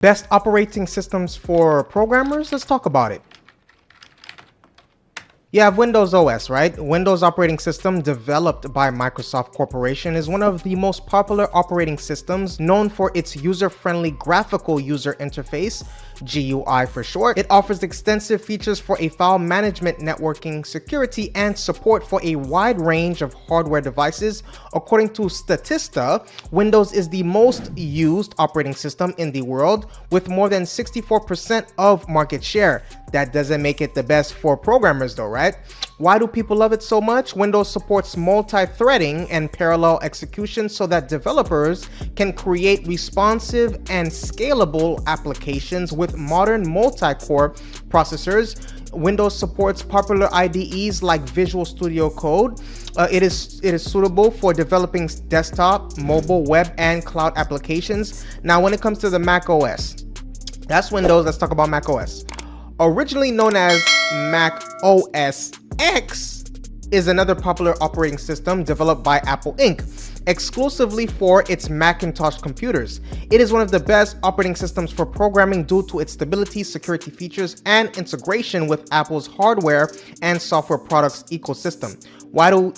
Best operating systems for programmers? Let's talk about it. You have Windows OS, right? Windows operating system developed by Microsoft Corporation is one of the most popular operating systems, known for its user-friendly graphical user interface, GUI for short. It offers extensive features for a file management, networking, security, and support for a wide range of hardware devices. According to Statista, Windows is the most used operating system in the world with more than 64% of market share. That doesn't make it the best for programmers though, right? Why do people love it so much? Windows supports multi-threading and parallel execution so that developers can create responsive and scalable applications with modern multi-core processors. Windows supports popular IDEs like Visual Studio Code. It is suitable for developing desktop, mobile, web, and cloud applications. Now, when it comes to the Mac OS, that's Windows. Let's talk about Mac OS. Originally known as Mac OS X, is another popular operating system developed by Apple Inc., exclusively for its Macintosh computers. It is one of the best operating systems for programming due to its stability, security features, and integration with Apple's hardware and software products ecosystem. Why do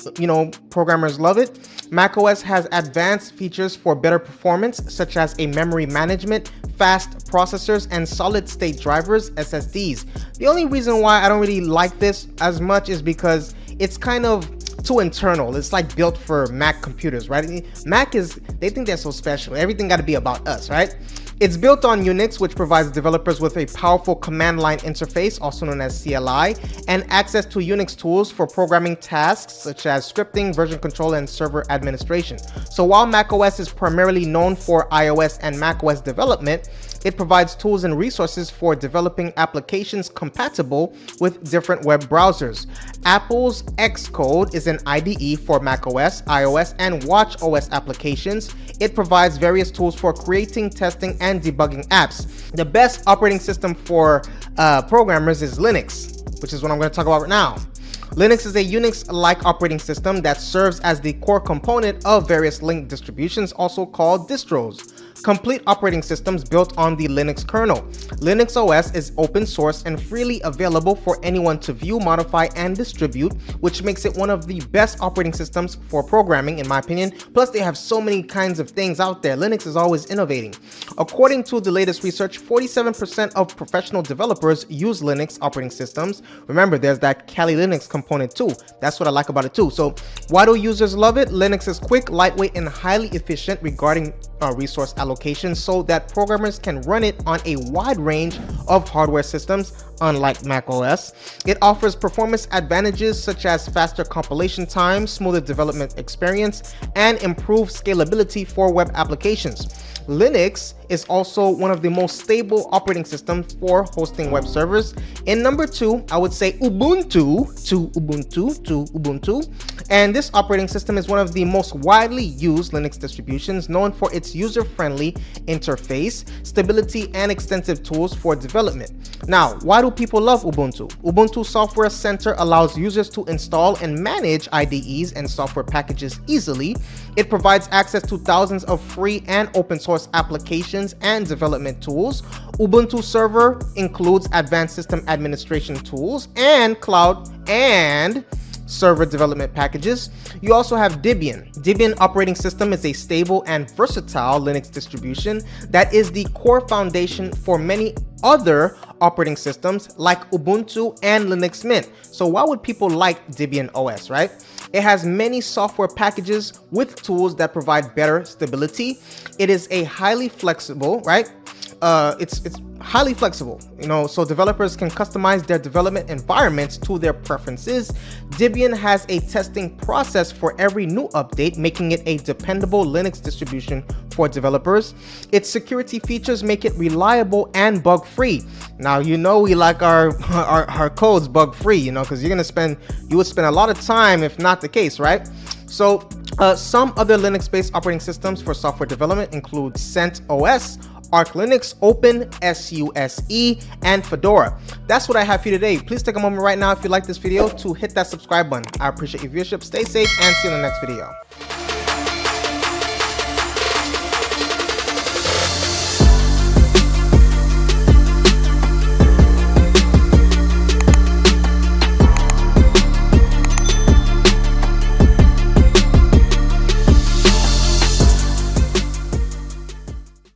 programmers love it? macOS has advanced features for better performance, such as a memory management, fast processors, and solid-state drivers, SSDs. The only reason why I don't really like this as much is because it's kind of too internal. It's like built for Mac computers, right? They think they're so special. Everything got to be about us, right? It's built on Unix, which provides developers with a powerful command line interface, also known as CLI, and access to Unix tools for programming tasks such as scripting, version control, and server administration. So while macOS is primarily known for iOS and macOS development, it provides tools and resources for developing applications compatible with different web browsers. Apple's Xcode is an IDE for macOS, iOS, and watchOS applications. It provides various tools for creating, testing, and debugging apps. The best operating system for programmers is Linux, which is what I'm going to talk about right now. Linux is a Unix-like operating system that serves as the core component of various Linux distributions, also called distros. Complete operating systems built on the Linux kernel. Linux OS is open source and freely available for anyone to view, modify, and distribute, which makes it one of the best operating systems for programming, in my opinion. Plus, they have so many kinds of things out there. Linux is always innovating. According to the latest research, 47% of professional developers use Linux operating systems. Remember, there's that Kali Linux component too. That's what I like about it too. So why do users love it? Linux is quick, lightweight, and highly efficient regarding resource allocation so that programmers can run it on a wide range of hardware systems, unlike macOS. It offers performance advantages such as faster compilation time, smoother development experience, and improved scalability for web applications. Linux is also one of the most stable operating systems for hosting web servers. In number 2, I would say Ubuntu. And this operating system is one of the most widely used Linux distributions, known for its user-friendly interface, stability, and extensive tools for development. Now, why do people love Ubuntu? Ubuntu Software Center allows users to install and manage IDEs and software packages easily. It provides access to thousands of free and open source applications and development tools. Ubuntu Server includes advanced system administration tools and cloud and server development packages. You also have Debian. Debian operating system is a stable and versatile Linux distribution that is the core foundation for many other operating systems like Ubuntu and Linux Mint. So why would people like Debian OS, right? It has many software packages with tools that provide better stability. It is a highly flexible, right? It's highly flexible, so developers can customize their development environments to their preferences. Debian has a testing process for every new update, making it a dependable Linux distribution for developers. Its security features make it reliable and bug-free. Now, we like our codes bug-free, because you would spend a lot of time if not the case, right? So some other Linux-based operating systems for software development include CentOS, Arch Linux, Open, SUSE, and Fedora. That's what I have for you today. Please take a moment right now if you like this video to hit that subscribe button. I appreciate your viewership. Stay safe and see you in the next video.